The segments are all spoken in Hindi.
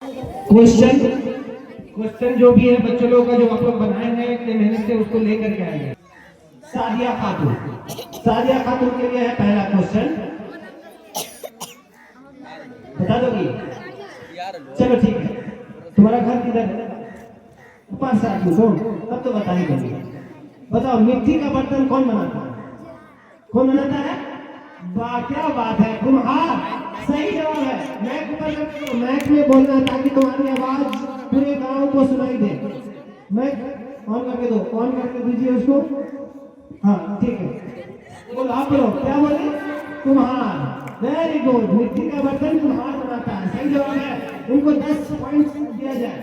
क्वेश्चन क्वेश्चन जो भी है बच्चों लोगों का जो आप लोग बनाए हैं इतने मेहनत से उसको लेकर के आएंगे। सादिया खातून के लिए है पहला क्वेश्चन, बता दोगी? चलो ठीक है। तुम्हारा घर किधर है? 5 साल की हो तब तो बता ही दोगी। बताओ मिट्टी का बर्तन कौन बनाता है? कौन बनाता है? वाह क्या बात है, कुम्हार। सही जवाब है। मैक में बोलना ताकि तुम्हारी आवाज पूरे गांव को सुनाई दे। मैक ऑन करके दो, ऑन करके दीजिए उसको। हाँ ठीक है, बोलो आप बोलो क्या बोले? कुम्हार। वेरी गुड, मिट्टी का बर्तन कुम्हार बनाता है, सही जवाब है। उनको 10 पॉइंट दिया जाए।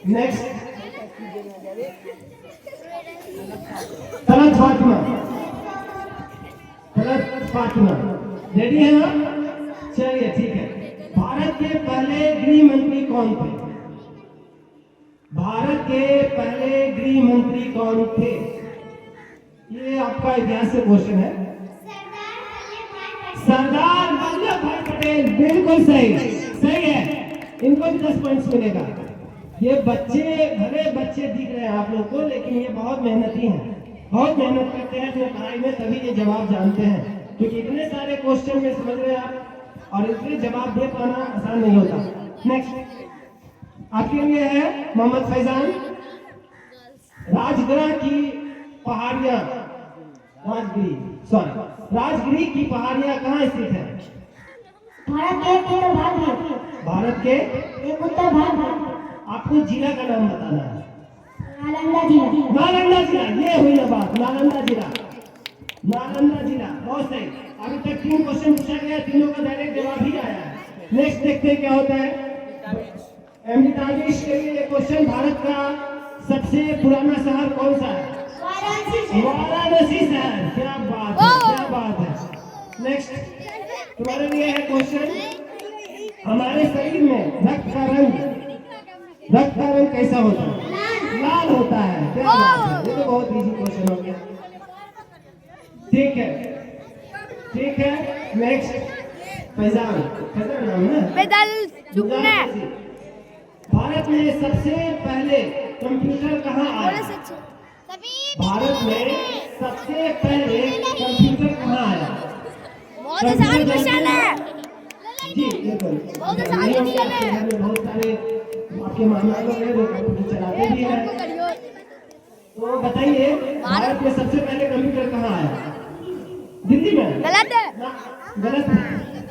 नेक्स्ट तलत फातिमा रेडी है ना? चलिए ठीक है। भारत के पहले गृह मंत्री कौन थे? भारत के पहले गृह मंत्री कौन थे? ये आपका इतिहास से क्वेश्चन है। सरदार वल्लभ भाई पटेल। बिल्कुल सही है। इनको भी 10 पॉइंट्स मिलेगा। ये बच्चे भले बच्चे दिख रहे हैं आप लोग को, लेकिन ये बहुत मेहनती हैं, बहुत मेहनत करते हैं अपने पढ़ाई में, तभी ये जवाब जानते हैं। क्योंकि इतने सारे क्वेश्चन में समझ रहे हैं आप, और इतने जवाब दे पाना आसान नहीं होता। नेक्स्ट आपके लिए है मोहम्मद फैजान। राजगिरा की पहाड़ियां, राजगिरी की पहाड़ियां कहाँ स्थित है? भारत के उत्तर भाग में। आपको जिला का नाम बताना है। नालंदा जिला। ये हुई ना बात, नालंदा जिला। बहुत सही। अभी तक 3 क्वेश्चन पूछा गया, तीनों का डायरेक्ट जवाब ही आया है। नेक्स्ट देखते हैं क्या होता है। एमडी तानिश के लिए क्वेश्चन, भारत का सबसे पुराना शहर कौन सा है? वाराणसी शहर। क्या बात है। नेक्स्ट तुम्हारे लिए है क्वेश्चन, हमारे शरीर में रक्त का रंग कैसा होता है? लाल होता है। क्या बात है, ये तो बहुत इजी क्वेश्चन हो गया। ठीक है। नेक्स्ट फैजान नाम है। भारत में सबसे पहले कंप्यूटर कहाँ आया? भारत में सबसे पहले कंप्यूटर कहाँ आया? बहुत आसान क्वेश्चन है जी। बहुत सारे आपके मामा लोग हैं जो कंप्यूटर चलाते भी हैं, तो बताइए भारत में सबसे पहले कंप्यूटर कहाँ आया? दिल्ली में। गलत है। गलत है,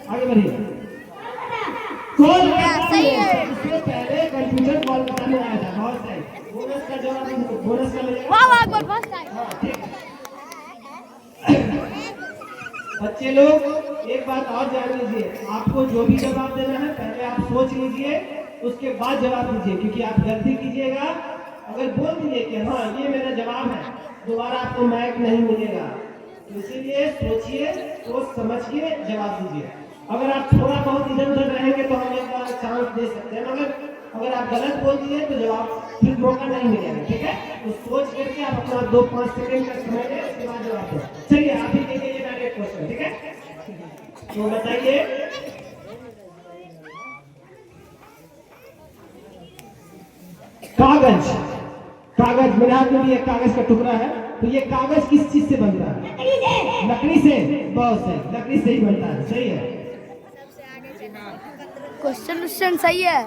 आगे बढ़िए। सही है। सबसे पहले कंप्यूटर कोलकाता में आया था। बहुत सही। बोनस का जवाब, बोनस का मिलेगा। वाह ठीक है। बच्चे लोग एक बात और जान लीजिए, आपको जो भी जवाब देना है पहले आप सोच लीजिए, उसके बाद जवाब दीजिए। क्योंकि आप गलती कीजिएगा, अगर बोल दीजिए कि हाँ ये मेरा जवाब है, दोबारा आपको मार्क नहीं मिलेगा। तो इसीलिए सोचिए, सोच समझ के जवाब दीजिए। अगर आप थोड़ा बहुत इधर उधर रहेंगे तो हम एक बार चांस दे सकते हैं, मगर अगर आप गलत बोल दिए तो जवाब फिर मौका नहीं मिलेगा। ठीक है, तो सोच करके आप अपना 2-5 सेकंड का समय लें, उसके बाद जवाब दो। चलिए आप ही देखिए ये डायरेक्ट क्वेश्चन। ठीक है, तो बताइए कागज मेरे हाथ में भी एक कागज का टुकड़ा है, तो ये कागज किस चीज से बनता है? लकड़ी से। बहुत सही, लकड़ी से ही बनता है। सही है। क्वेश्चन सही है।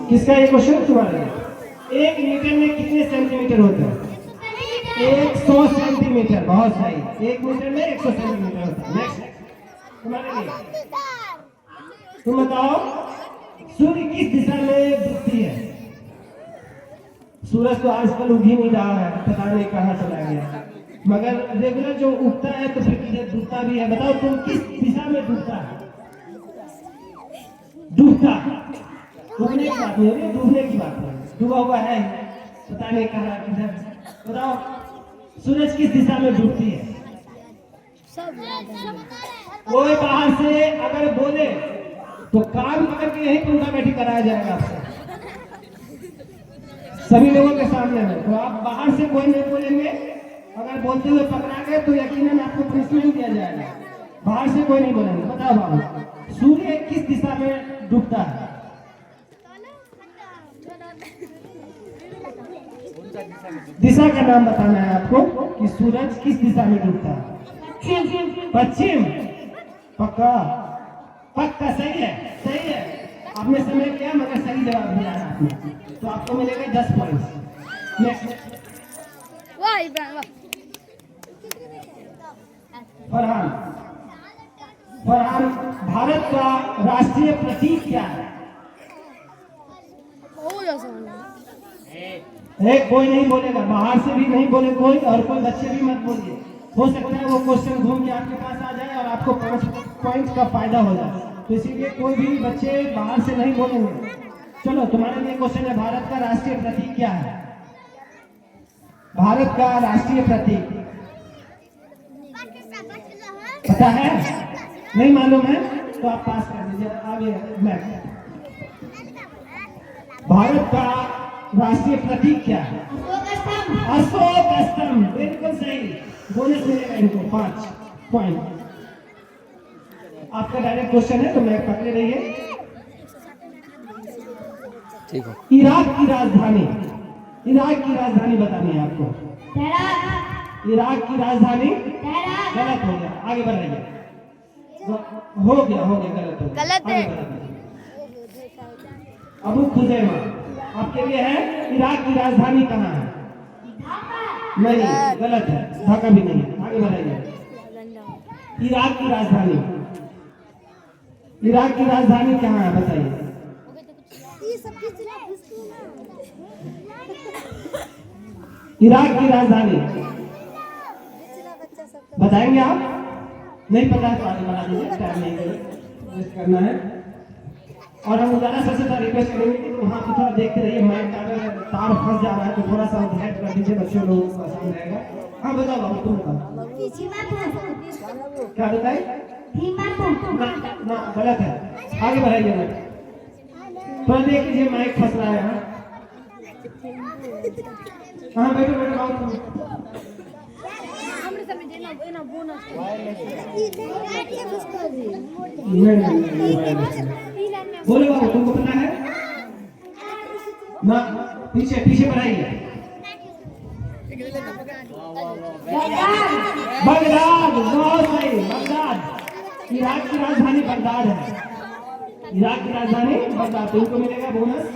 किसका ये क्वेश्चन? तुम्हारा। 1 मीटर में कितने सेंटीमीटर होते हैं? 100 सेंटीमीटर। बहुत सही, 1 मीटर में 100 सेंटीमीटर होता है। नेक्स्ट तुम्हारे लिए, तुम बताओ सूर्य किस दिशा में डूबती है? सूरज तो आजकल उग ही नहीं रहा है, पता नहीं कहाँ चला गया, मगर रेगुलर जो उगता है तो फिर किधर डूबता भी है। बताओ तुम किस दिशा में डूबता है? डूबने की बात नहीं है, डूबने की बात है। डूबा हुआ है, पता नहीं कहाँ किधर। बताओ सूरज किस दिशा में डूबती है? सब कोई बाहर से अगर बोले तो कान पकड़ के यही उल्टा बैठी कराया जाएगा आपसे, सभी लोगों के सामने में। तो आप बाहर से कोई नहीं बोलेंगे, अगर बोलते हुए पकड़ा गए तो यकीनन आपको पनिशमेंट दिया जाएगा। बाहर से कोई नहीं बोलेंगे। बताओ बाबू, सूर्य किस दिशा में डूबता है? दिशा का नाम बताना है आपको कि सूरज किस दिशा में डूबता है। पश्चिम, पक्का पक्का, सही है, सही है। आपने समय किया मगर सही जवाब दिया है आपने, तो आपको मिलेगा 10 पॉइंट। नेक्स्ट वाह इब्राहिम वाह। फरहान, फरहान, भारत का राष्ट्रीय प्रतीक क्या है? बहुत आसान है। एक कोई नहीं बोलेगा, बाहर से भी नहीं बोले कोई, और कोई बच्चे भी मत बोलिए। हो सकता है वो क्वेश्चन घूम के आपके पास आ जाए और आपको 5 पॉइंट का फायदा हो जाए, तो इसीलिए कोई भी बच्चे बाहर से नहीं बोलेंगे। चलो तुम्हारे लिए क्वेश्चन है, भारत का राष्ट्रीय प्रतीक क्या है? भारत का राष्ट्रीय प्रतीक पता है? नहीं मालूम है तो आप पास कर दीजिए। आगे मैं, भारत का राष्ट्रीय प्रतीक क्या है? अशोक स्तंभ, बिल्कुल सही। बोनस मिलेगा इनको 5 पॉइंट। आपका डायरेक्ट क्वेश्चन है तो मैं पकड़े रहिए। ठीक हो। इराक की राजधानी, इराक की राजधानी बतानी है आपको। इराक की राजधानी गलत हो गया, आगे बढ़ रही है। हो गया गलत हो गया, गलत है। अबू खुजैमा आपके लिए है। इराक की राजधानी कहाँ है? नहीं, गलत है, ढाका भी नहीं है। आगे बढ़ाइए। इराक की राजधानी, इराक की राजधानी कहाँ है बताइए? इराक की राजधानी बताएंगे आप? नहीं पता है तो आगे बढ़ा दीजिए, टाइम नहीं वेस्ट करना है। और हम ज़्यादा सबसे रिक्वेस्ट करेंगे कि वहाँ पे थोड़ा देखते रहिए, माइक का अगर तार फंस जा रहा है तो थोड़ा सा ध्यान कर दीजिए, बच्चों लोगों को आसान रहेगा। हाँ बताओ बाबू, तुम बताओ क्या बताए? ना गलत है, आगे बढ़ाइए। मैं थोड़ा देख लीजिए, माइक फंस रहा है यहाँ। हाँ बैठो बैठो बाबू। बोलो बाबू, तुमको पता है ना? पीछे पीछे बढ़ाइए। बगदाद, बहुत सही, बगदाद। इराक की राजधानी बगदाद है। इराक की राजधानी बगदाद, तो इनको मिलेगा बोनस।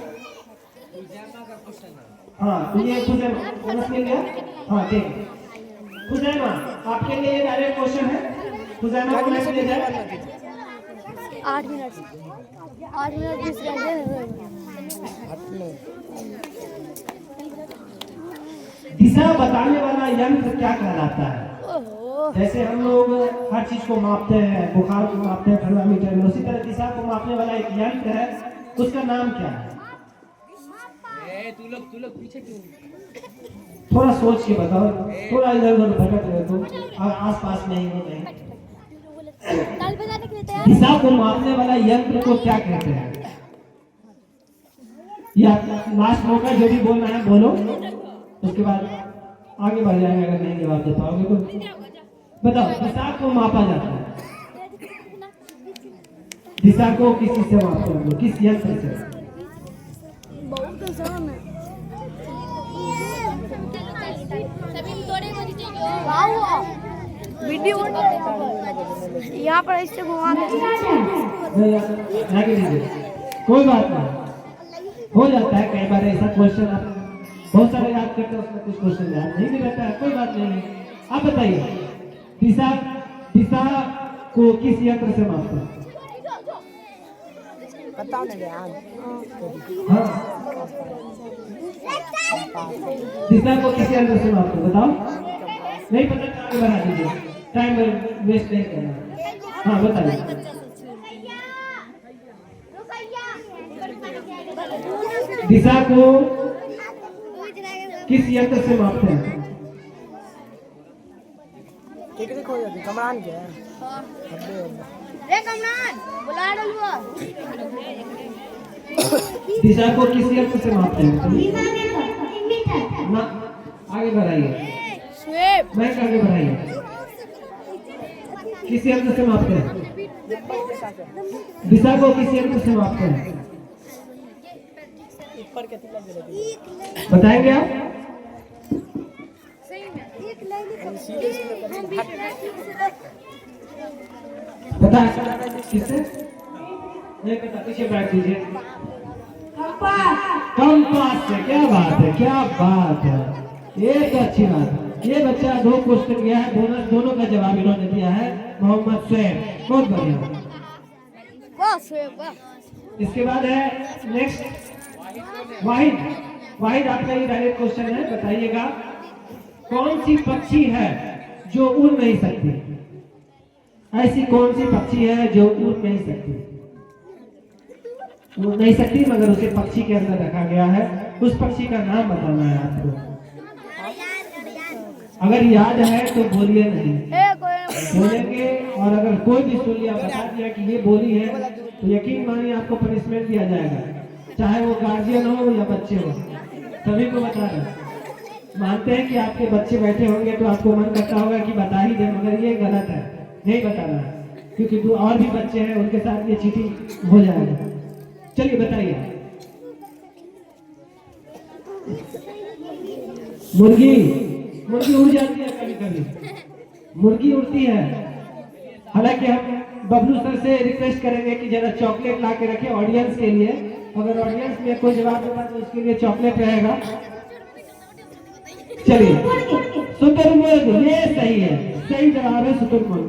हाँ तो ये खुजैमा बोनस मिल गया। हाँ ठीक है खुजैमा, आपके लिए डायरेक्ट क्वेश्चन है। खुजैमा को मैच ले जाए। 8 मिनट 20 सेकंड। दिशा बताने वाला यंत्र क्या कहलाता है? ओहो, जैसे हम लोग हर चीज को मापते हैं, बुखार को मापते हैं थर्मामीटर में, उसी तरह दिशा को मापने वाला एक यंत्र है, उसका नाम क्या है? तू लोग पीछे क्यों? थोड़ा सोच के बताओ, थोड़ा इधर उधर भटक रहे तो आस पास नहीं हो नहीं। ताल बजाने के लिए तैयार? दिशा को मापने वाला यंत्र को क्या कहते हैं? या लास्ट मौका, जो भी बोलना है बोलो, उसके बाद आगे बढ़ जाएंगे। अगर नहीं जवाब दे पाओगे तो बताओ। दिशा को मापा जाता है, दिशा को किस चीज से मापते हैं, किस यंत्र से? बहुत आसान है। वीडियो यहाँ पर इससे घुमा के कोई बात नहीं, हो जाता है कई बार ऐसा क्वेश्चन। आप बहुत सारे याद करते हैं, उसमें कुछ क्वेश्चन याद नहीं भी रहता है, कोई बात नहीं। आप बताइए, दिशा दिशा को किस यंत्र से मापते हैं? बताओ ना यार। हाँ, दिशा को किस यंत्र से मापते हैं बताओ? नहीं पता तो आगे बढ़ा दीजिए, टाइम वेस्ट नहीं करना। हाँ बताइए। दिशा को किस यंत्र से मापते हैं? टिकट खो जाती कमरान के रे कमरान बुला डलुआ दिशा को किस यंत्र से मापते हैं? ना आगे बढ़ाइए, स्वेप मैं आगे बढ़ाइए। किस यंत्र से मापते हैं? दिशा को किस यंत्र से मापते हैं? ऊपर के तिलक दे बताएंगे आप? पता है किससे? नहीं पता, पीछे बैठ दीजिए। कंपास से। क्या बात है, क्या बात है, ये तो अच्छी बात है। ये बच्चा 2 क्वेश्चन किया है, बोनस दोनों का जवाब इन्होंने दिया है। मोहम्मद शोएब, बहुत बढ़िया। वाह स्वेप वाह। इसके बाद है नेक्स्ट वाहिद। वाहिद आपका ये डायरेक्ट क्वेश्चन है, बताइएगा कौन सी पक्षी है जो उड़ नहीं सकती? ऐसी कौन सी पक्षी है जो उड़ नहीं सकती? उड़ नहीं सकती मगर उसे पक्षी के अंदर रखा गया है। उस पक्षी का नाम बताना है आपको। अगर याद है तो बोलिए नहीं, बोलेंगे और अगर कोई भी सुन लिया, बता दिया कि ये बोली है तो यकीन मानिए आपको पनिशमेंट दिया जाएगा, चाहे वो गार्जियन हो या बच्चे हो, सभी को बता रहे। मानते हैं कि आपके बच्चे बैठे होंगे तो आपको मन करता होगा कि बता ही दे, मगर ये गलत है, नहीं बताना है, क्योंकि 2 और भी बच्चे हैं, उनके साथ ये चीटिंग हो जाएगा। चलिए बताइए। मुर्गी उड़ जाती है कभी कभी, मुर्गी उड़ती है। हालांकि हम बबलू सर से रिक्वेस्ट करेंगे कि जरा चॉकलेट ला के रखे ऑडियंस के लिए। अगर ऑडियंस में कोई जवाब देगा तो उसके लिए चॉकलेट रहेगा। चलिए, शुतुरमुर्ग, ये सही है, सही जवाब है शुतुरमुर्ग।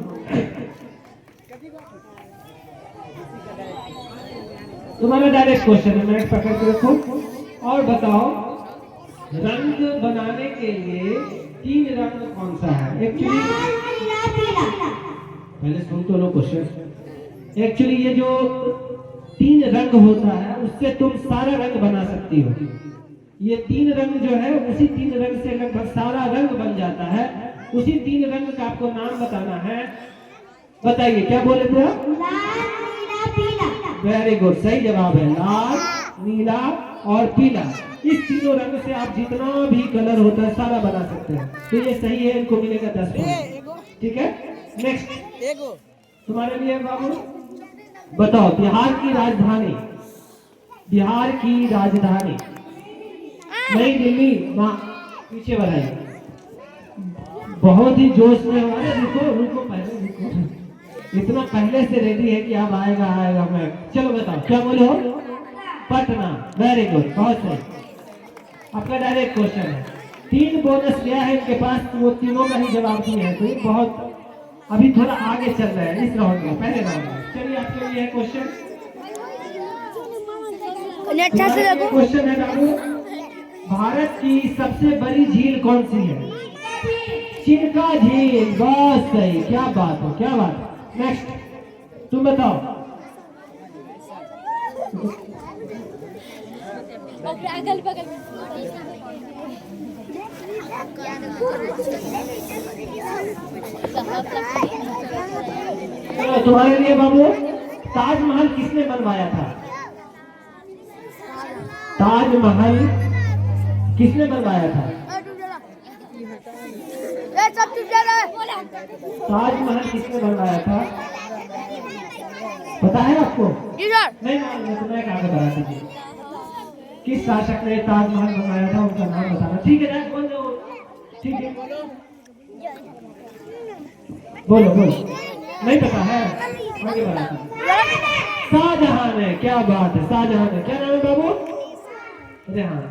तुम्हारा डायरेक्ट क्वेश्चन है, मैं पकड़ के रखो और बताओ रंग बनाने के लिए 3 रंग कौन सा है? एक्चुअली पहले सुन तो लो क्वेश्चन। एक्चुअली ये जो 3 रंग होता है उससे तुम सारा रंग बना सकती हो। ये 3 रंग जो है उसी 3 रंग से लगभग सारा रंग बन जाता है। उसी 3 रंग का आपको नाम बताना है। बताइए क्या बोले थे आप? वेरी गुड, सही जवाब है लाल, नीला और पीला। इस तीनों रंग से आप जितना भी कलर होता है सारा बना सकते हैं। तो ये सही है, इनको मिलेगा 10 पॉइंट। ठीक है, नेक्स्ट तुम्हारे लिए बाबू, बताओ बिहार की राजधानी नई दिल्ली। पीछे बढ़ाइए, बहुत ही जोश में हो। अरे रुको पहले रुको, इतना पहले से रेडी है कि अब आएगा मैं। चलो बताओ क्या बोले हो? पटना। वेरी गुड, बहुत सही। आपका डायरेक्ट क्वेश्चन है, 3 बोनस लिया है इनके पास, वो तीनों का ही जवाब दिए हैं, तो ये बहुत अभी थोड़ा आगे चल रहा है इस राउंड में, पहले राउंड में। चलिए आपके लिए क्वेश्चन क्वेश्चन है बाबू, भारत की सबसे बड़ी झील कौन सी है? चिल्का झील, बहुत सही, क्या बात है, क्या बात है। नेक्स्ट तुम बताओ। अगल बगल चलो तुम्हारे लिए बाबू, ताजमहल किसने बनवाया था? ताजमहल किसने बनवाया था? ताजमहल किसने बनवाया था? पता है आपको? नहीं मालूम तो मैं कहाँ से बता दीजिए। किस शासक ने ताजमहल बनवाया था, उनका नाम बताना। ठीक है, बोल दो। ठीक है, बोलो। नहीं पता है, आगे बढ़ा। शाहजहां है, क्या बात है, शाहजहां है। क्या नाम है बाबू? रेहान।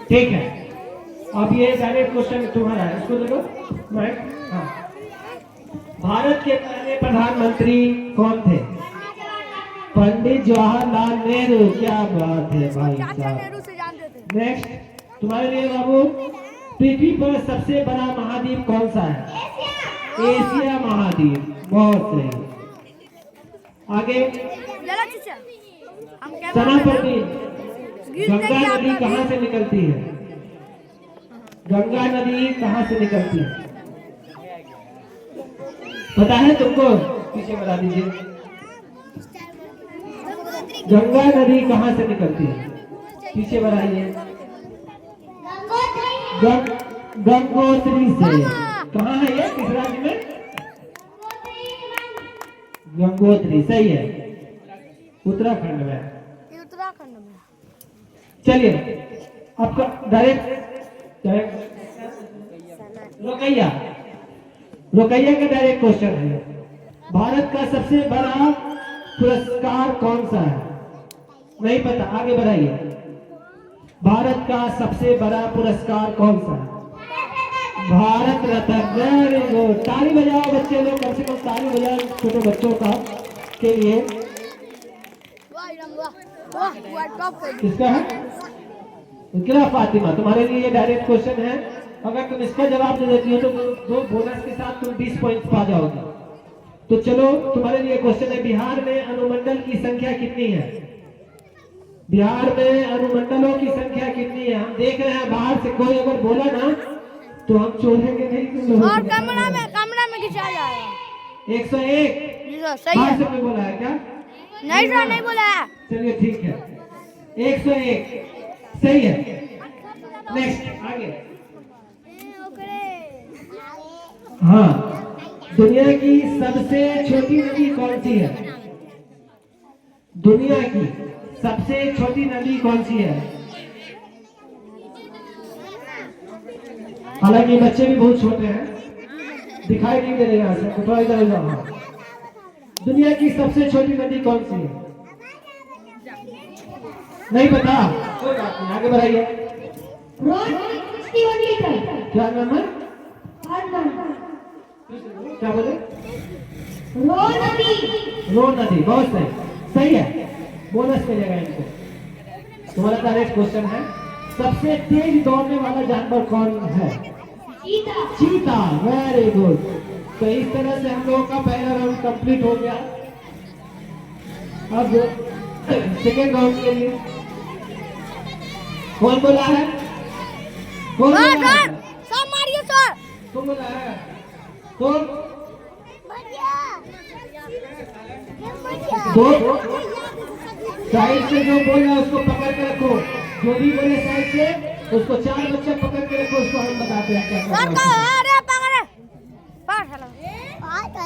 ठीक है, अब ये डायरेक्ट क्वेश्चन तुम्हारा है, इसको देखो। हाँ, भारत के पहले प्रधानमंत्री कौन थे? पंडित जवाहरलाल नेहरू। क्या बात है भाई साहब। नेक्स्ट तुम्हारे लिए बाबू, पृथ्वी पर सबसे बड़ा महाद्वीप कौन सा है? एशिया महाद्वीप, बहुत सही। आगे सना प्रदीप, गंगा नदी कहाँ से निकलती है? गंगा नदी कहाँ से निकलती है? पता है तुमको? पीछे बता दीजिए। गंगा नदी कहाँ से निकलती है? पीछे बढ़ाइए। गंगोत्री से। कहाँ है ये? किस राज्य में? गंगोत्री, सही है, उत्तराखंड में। ये उत्तराखंड में। चलिए आपका डायरेक्ट रोकैया का डायरेक्ट क्वेश्चन है। भारत का सबसे बड़ा पुरस्कार कौन सा है? नहीं पता, आगे बढ़ाइए। भारत का सबसे बड़ा पुरस्कार कौन सा है? भारत रत्न। वेरी गुड, ताली बजाओ बच्चे लोग, कम से कम ताली बजाओ छोटे बच्चों का के लिए। किसका है? इकरा फातिमा। तुम्हारे लिए ये डायरेक्ट क्वेश्चन है। अगर तुम इसका जवाब दे देती हो तो दो बोनस के साथ तुम 20 पॉइंट्स पा जाओगे। तो चलो तुम्हारे लिए क्वेश्चन है, बिहार में अनुमंडल की संख्या कितनी है? बिहार में अनुमंडलों की संख्या कितनी है? हम देख रहे हैं बाहर से कोई अगर बोला ना तो हम छोड़ेंगे नहीं तुम लोगों और को। कमरा में खिंचा जाएगा। 101। जी सर, सही बाहर है। से कोई बोला है क्या? नहीं सर, नहीं बोला है। चलिए ठीक है, 101 सही है। नेक्स्ट आगे। हाँ, दुनिया की सबसे छोटी नदी कौन सी है? दुनिया की सबसे छोटी नदी कौन सी है? हालांकि बच्चे भी बहुत छोटे हैं, दिखाई नहीं दे रहे यहाँ से, तो थोड़ा इधर जाओ। दुनिया की सबसे छोटी नदी कौन सी है? नहीं पता, कोई बात नहीं, आगे बढ़ाइए। क्या नाम है? क्या बोले? रो नदी, बहुत सही, सही है, बोनस मिलेगा इनको। तुम्हारा डायरेक्ट क्वेश्चन है, सबसे तेज दौड़ने वाला जानवर कौन है? चीता। Very good. तो इस तरह से हम लोगों का पहला राउंड कंप्लीट हो गया। अब सेकेंड राउंड के लिए कौन बोला है? कौन बोला है? सर मारिए सर। कौन बोला है? कौन? दो साइड से जो बोल रहा है उसको पकड़ के रखो। जो भी बोले साइड से उसको 4 बच्चे पकड़ के रखो, उसको हम बताते हैं क्या करना है।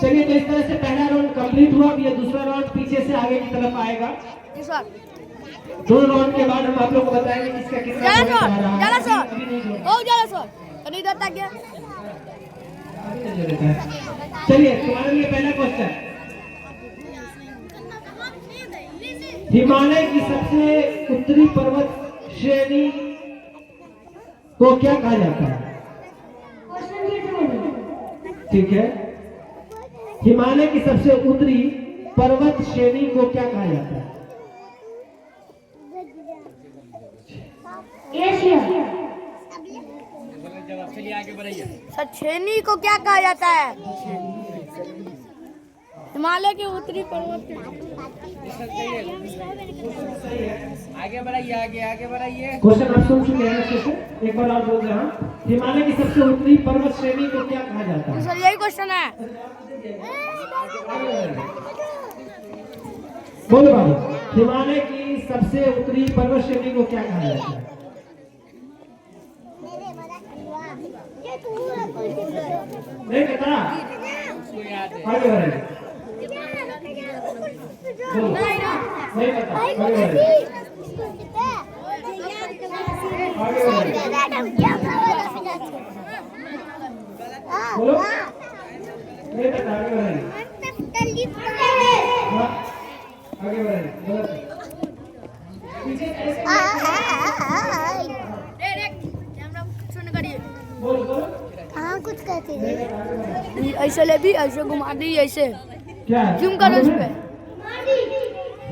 चलिए, तो इस तरह से पहला राउंड कंप्लीट हुआ। अब ये दूसरा राउंड पीछे से आगे की तरफ आएगा। दो राउंड के बाद हम आप लोग को बताएंगे किसका कितना पॉइंट आ रहा है। चलिए, तुम्हारे लिए पहला क्वेश्चन, हिमालय की सबसे उत्तरी पर्वत श्रेणी को क्या कहा जाता है? ठीक है, हिमालय की सबसे उत्तरी पर्वत श्रेणी को क्या कहा जाता है? सर, श्रेणी को क्या कहा जाता है? हिमालय के उत्तरी पर्वत। आगे बढ़ाइए, आगे बढ़ाइए। क्वेश्चन आप सुन चुके हैं अच्छे से, एक बार और बोल रहे हैं। हिमालय की सबसे उत्तरी पर्वत श्रेणी को क्या कहा जाता है? सर, यही क्वेश्चन है। बोलो बाबू, हिमालय की सबसे उत्तरी पर्वत श्रेणी को क्या कहा जाता है? नहीं पता, आगे बढ़ाइए। नहीं पता, आगे बढ़ाइए। बोलो, नहीं पता, आगे बढ़ाइए। आगे बढ़ाइए, गलत। बोलो बोलो। हाँ, कुछ कहते हैं। ऐसे ले भी, ऐसे घुमा दी, ऐसे क्या जूम करो इस पे।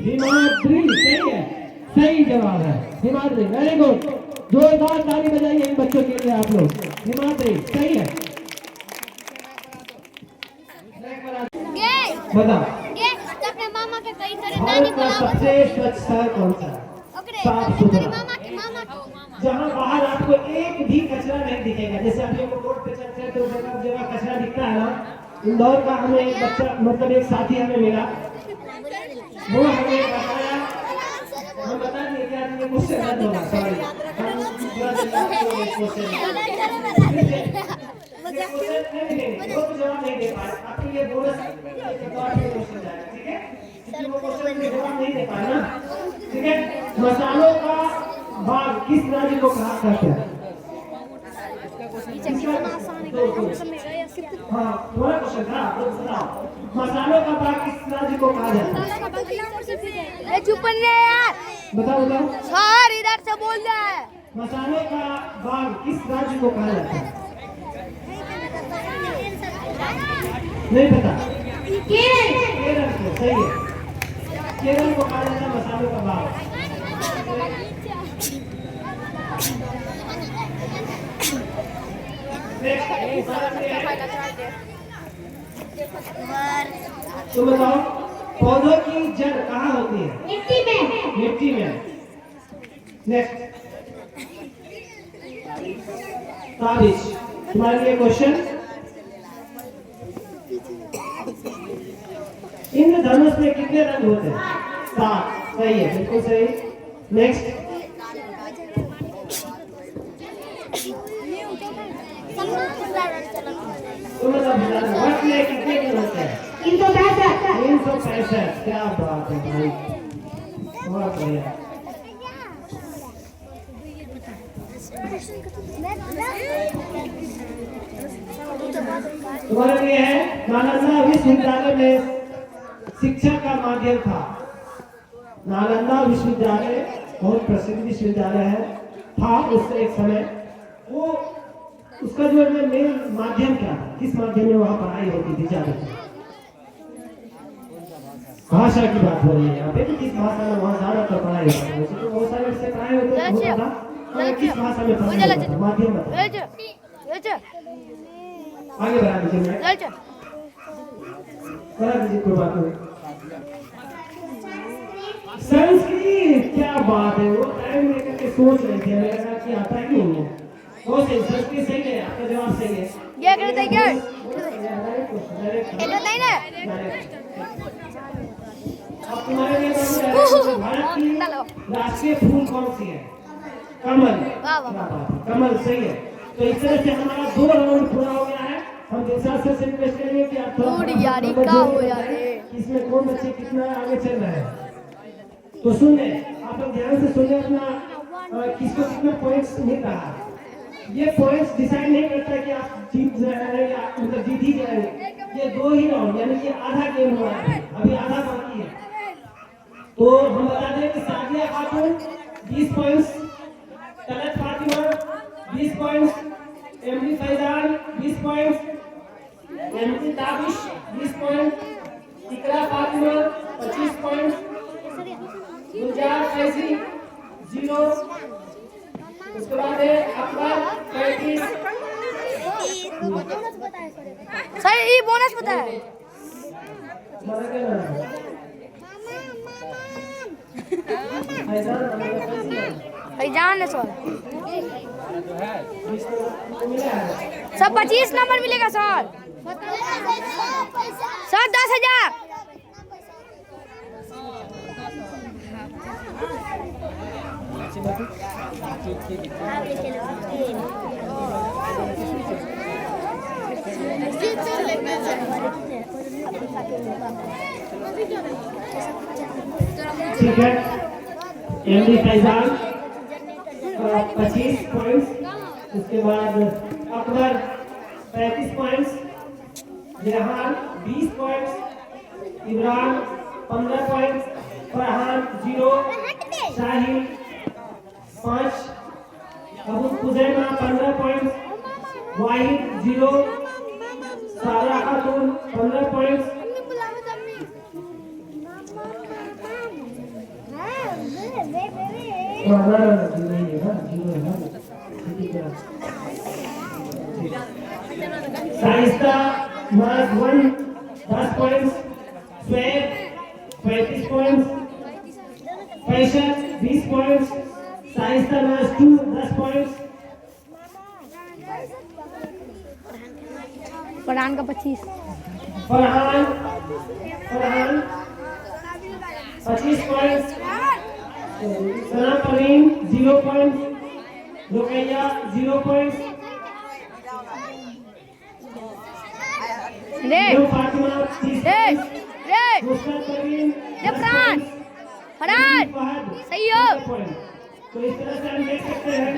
हिमाद्री सही है, सही जवाब है हिमाद्री। वेरी गुड, जोरदार ताली बजाइए इन बच्चों के लिए आप लोग। हिमाद्री सही है। बता, अपने मामा के कई तरह भारत का सबसे स्वच्छ शहर कौन सा है? साफ सुथरा। मामा के जहाँ बाहर आपको एक भी कचरा नहीं दिखेगा। जैसे अभी हम रोड पे चलते हैं तो जगह जगह कचरा दिखता है ना। इंदौर का हमें एक बच्चा मतलब एक साथी हमें मिला, वो हमें बताया, हम बता दिए कि यार ये मुझसे गलत होगा, सॉरी वो तो जवाब नहीं दे पाए। आपके लिए बोनस के तौर पे क्वेश्चन जाएगा, ठीक है, क्योंकि वो क्वेश्चन में जवाब नहीं दे पाए ना, ठीक है। मसालों का बाग किस राज्य को कहा करते हैं? हाँ थोड़ा क्वेश्चन था, बताओ मसालों का बाग किस राज्य को कहा जाता है? चुप यार, बताओ बताओ सर इधर से बोल रहा है। मसालों का बाग किस राज्य को कहा जाता है? नहीं पता? केरल को, सही है, केरल को कहा जाता है मसालों का बाग। तो बताओ पौधों की जड़ कहाँ होती है? मिट्टी में। मिट्टी में। नेक्स्ट ताबिश, तुम्हारे लिए क्वेश्चन। इंद्रधनुष में कितने रंग होते हैं? 7, सही है, बिल्कुल सही। नेक्स्ट तुम बताओ वर्ष में कितने दिन होते हैं? 365। क्या बात है भाई, बहुत बढ़िया। तुम्हारे लिए है नालंदा विश्वविद्यालय में शिक्षा का माध्यम था। नालंदा विश्वविद्यालय बहुत प्रसिद्ध विश्वविद्यालय है, था उस एक समय। वो उसका जो है मेन माध्यम क्या था? किस माध्यम में वहाँ पढ़ाई होती थी ज्यादा? भाषा की बात हो रही है यहाँ पे, किस भाषा में वहाँ ज्यादातर पढ़ाई होती है? वैसे तो बहुत सारे इससे पढ़ाई होता था, किस भाषा में पढ़ाई होता था? माध्यम बताओ, आगे बढ़ा दीजिए, बढ़ा दीजिए, कोई बात नहीं। संस्कृत, क्या बात है, वो टाइम लेकर के सोच रहे थे, मैंने कहा कि आता ही नहीं है। वो सही, संस्कृत सही है, आपका जवाब सही है। क्या करते हैं यार? नहीं ना। अब तुम्हारे लिए भारत की राष्ट्रीय फूल कौन सी है? कमल। कमल सही है। तो इस तरह से हमारा 2 राउंड पूरा हो गया है। हम दिलशाद से रिक्वेस्ट करेंगे कि आप इसमें कौन बच्चे कितना आगे चल रहे हैं। तो सुन ले, आप लोग ध्यान से सुनिए, अपना किसको कितना पॉइंट्स मिल रहा है। ये पॉइंट्स डिसाइड नहीं करता कि आप जीत रहे हैं या मतलब जीत ही जाएंगे। ये 2 ही राउंड यानी कि आधा गेम हुआ है, अभी आधा बाकी है। तो हम बता दें कि Sadia Khatoon 20 points, Talat Fatima 20 points, MD Faizan 20 points, MD Tabish 20 points, Iqra Fatima 25 points, Gulzar Faizi 0, उसके बाद है अकबर 35। सर ये बोनस पता है? फैजान है सर। सब 25 नंबर मिलेगा सर। सर 10,000। ठीक है, एमडी फैजान 25 पॉइंट्स, उसके बाद Akbar 35 points, Jahan 20 points, Imran 15 points, Farhan 0, Shahid 5, Abu Khuzaima 15 points, Wahid 0, Sara Khatoon 15 points, Saista mark 1 10 points, स्वेब 35 पॉइंट्स, फैशन 20 पॉइंट्स, साइस्ता मार्क 2 10 फरहान का 25। Farhan 25 point, Sana Parveen 0 point, Ruqaiya 0 point, रे फातिमा 30 रे पॉइंट, रे मुस्कान परवीन रे फरहान फरहान सही हो। पॉइंट। तो इस तरह से हम देख सकते हैं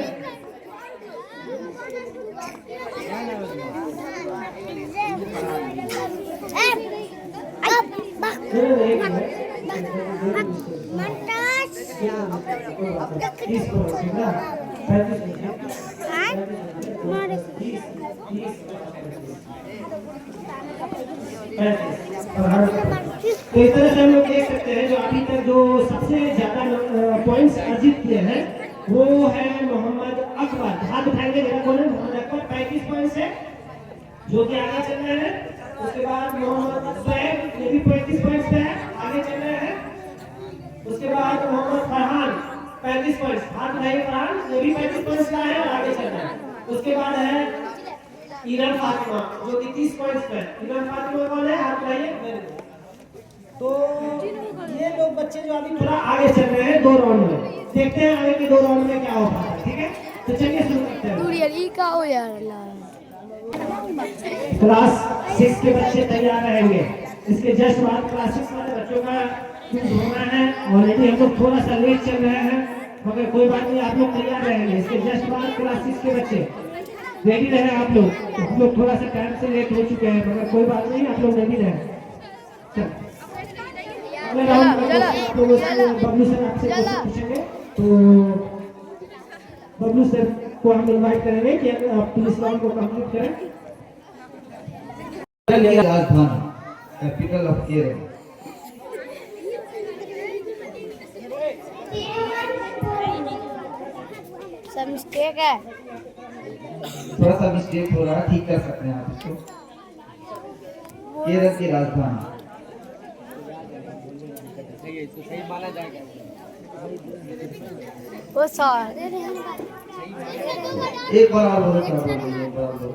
तो इस तरह से हम लोग देख सकते हैं जो अभी तक जो सबसे ज्यादा पॉइंट्स अर्जित किए हैं वो है मोहम्मद अकबर। हाथ उठाएंगे मेरा कौन है? मोहम्मद अकबर 35 पॉइंट है जो कि आगे चल रहे हैं। उसके बाद मोहम्मद सुहैब ये भी 35 पॉइंट पे है, आगे चल रहे हैं। उसके बाद मोहम्मद फरहान 35 पॉइंट, हाथ उठाइए फरहान, ये भी 35 पॉइंट का है और आगे चल रहा है। उसके बाद है ईरान फातिमा जो कि 30 पॉइंट्स पे है। ईरान फातिमा कौन है? हाथ उठाइए। तो ये लोग बच्चे जो अभी थोड़ा आगे चल रहे हैं 2 राउंड में, देखते हैं आगे के 2 राउंड में क्या होता है। ठीक है, तो चलिए शुरू करते हैं। दूरियल का हो यार क्लास 6 के बच्चे तैयार रहेंगे। इसके जस्ट बाद क्लास 6 वाले बच्चों का क्विज होना है। ऑलरेडी हम लोग थोड़ा सा लेट चल रहे हैं मगर कोई बात नहीं, आप लोग तैयार रहेंगे। इसके जस्ट बाद क्लास 6 के बच्चे रेडी रहे। आप लोग थोड़ा सा टाइम से लेट हो चुके हैं मगर कोई बात नहीं, आप लोग रेडी रहे। बबलू सर आपसे क्वेश्चन पूछेंगे तो बबलू सर को हम इनवाइट करेंगे कि आप प्लीज राउंड को कंप्लीट करें। राजधानी कैपिटल ऑफ केरल। सब मिस्टेक है। थोड़ा सा मिस्टेक हो रहा है, ठीक कर सकते हैं आप इसको। केरल की राजधानी तो सही माना जाएगा। वो सर एक बार और बोलो, क्या बोल रही है? एक बार और बोलो।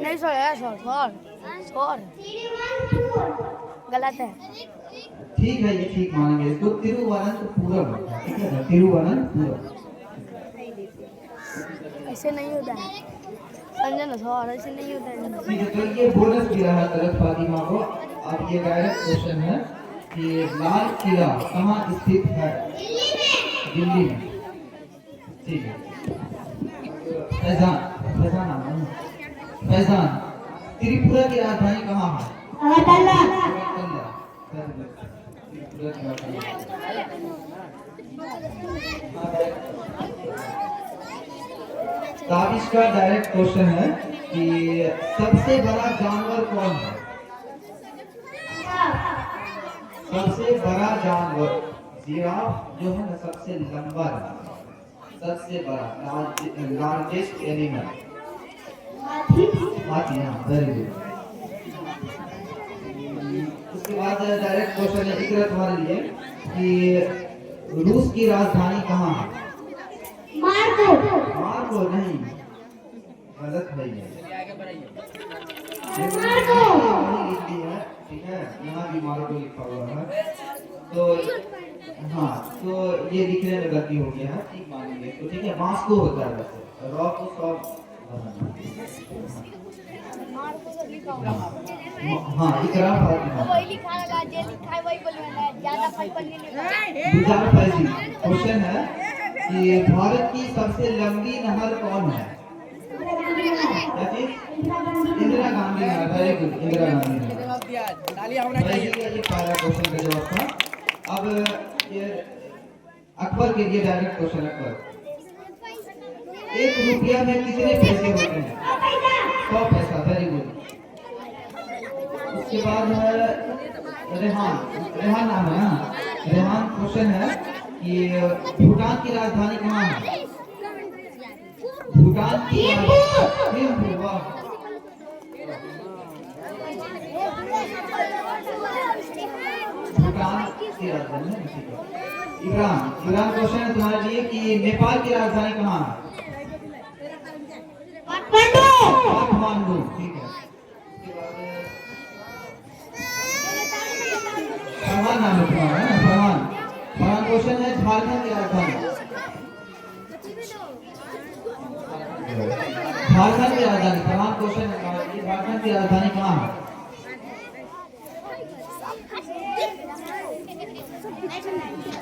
नहीं सर है सर गलत है। ठीक है, ये ठीक मानेंगे इसको। तिरुवनंतपुरम, ठीक है ना? तिरुवनंतपुरम। ऐसे नहीं होता है समझे ना सर, ऐसे नहीं होता है। ठीक है, तो ये बोनस भी रहा तरफ फातिमा को। अब ये डायरेक्ट क्वेश्चन है कि लाल किला कहाँ स्थित है? दिल्ली में। ठीक है, फैजान त्रिपुरा की राजधानी कहाँ है? त्रिपुरा की राजधानी। ताबिश का डायरेक्ट क्वेश्चन है कि सबसे बड़ा जानवर कौन है? सबसे बड़ा जानवर जिराफ जो है ना, सबसे लंबा जानवर, सबसे बड़ा लार्जेस्ट एनिमल हाथी। हाँ, वेरी गुड। उसके बाद डायरेक्ट क्वेश्चन है इकरा तुम्हारे लिए कि रूस की राजधानी कहाँ है? मार्को नहीं, गलत है ये। लिखी है, ठीक है, यहाँ भी मार्को लिखा हुआ है। तो हाँ, तो ये लिखने में गलती हो गया है, ठीक मानेंगे तो। ठीक है, मास्को होता है वैसे, रॉक को सॉफ्ट हाँ, इकरा फातिमा। वही लिखा लगा, जे लिखा है वही बोलना है, ज्यादा फलफल नहीं लिखा। क्वेश्चन है कि भारत की सबसे लंबी नहर कौन है? क्या चीज? इंदिरा गांधी नहर। वेरी गुड, इंदिरा गांधी नहर। तालियां होना चाहिए। ये पहला क्वेश्चन का जवाब था। अब ये अकबर के लिए डायरेक्ट क्वेश्चन। अकबर, 1 रुपया में कितने पैसे होते हैं? 100 पैसा। Very good. उसके बाद है रेहान नाम है ना? रेहान क्वेश्चन है कि भूटान की राजधानी कहाँ है? भूटान की राजधानी इमरान क्वेश्चन है तुम्हारे लिए कि नेपाल की राजधानी कहाँ है? काठमांडू। ठीक है, नाम है तुम्हारा ना? फरहान। फरहान क्वेश्चन है झारखंड की राजधानी। झारखंड की राजधानी फरहान क्वेश्चन है, झारखंड की राजधानी कहाँ है?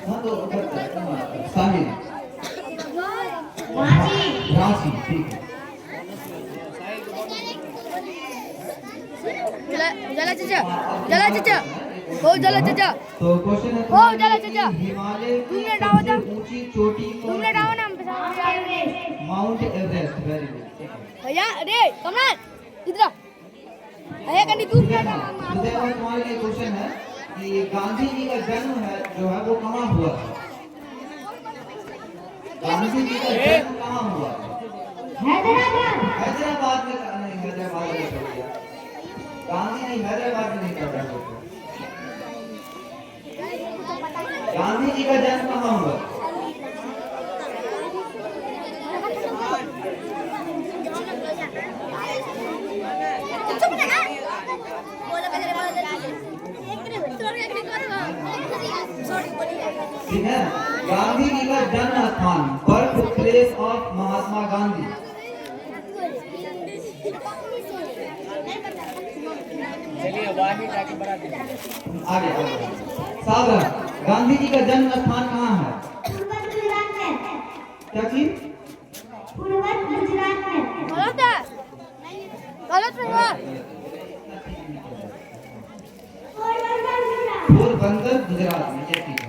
हाँ तो साहिल। रांची। ठीक है। जला चाचा हो जला चाचा तो क्वेश्चन है ओ, चलो, चलो। हिमालय की तुमने डाला था? सबसे ऊंची चोटी कौन तुमने सी? डालो नाम माउंट एवरेस्ट। Very good. भैया अरे कमरान इधर भैया कनी तू क्या तुम्हारे लिए क्वेश्चन है कि गांधी जी का जन्म है जो है वो कहाँ हुआ था? गांधी जी का जन्म कहाँ हुआ था? हैदराबाद में। नहीं, हैदराबाद में छोड़ दिया। गांधी नहीं, हैदराबाद में नहीं कर रहा है। गांधी जी का जन्म कहाँ हुआ? ठीक है, गांधी जी का जन्म स्थान, birth place of Mahatma Gandhi. चलिए वहाँ जाके बड़ा आगे सावधान, गांधी जी का जन्म स्थान कहाँ है? क्या चीज? गलत है गलत है पोरबंदर गुजरात में। ये ठीक है।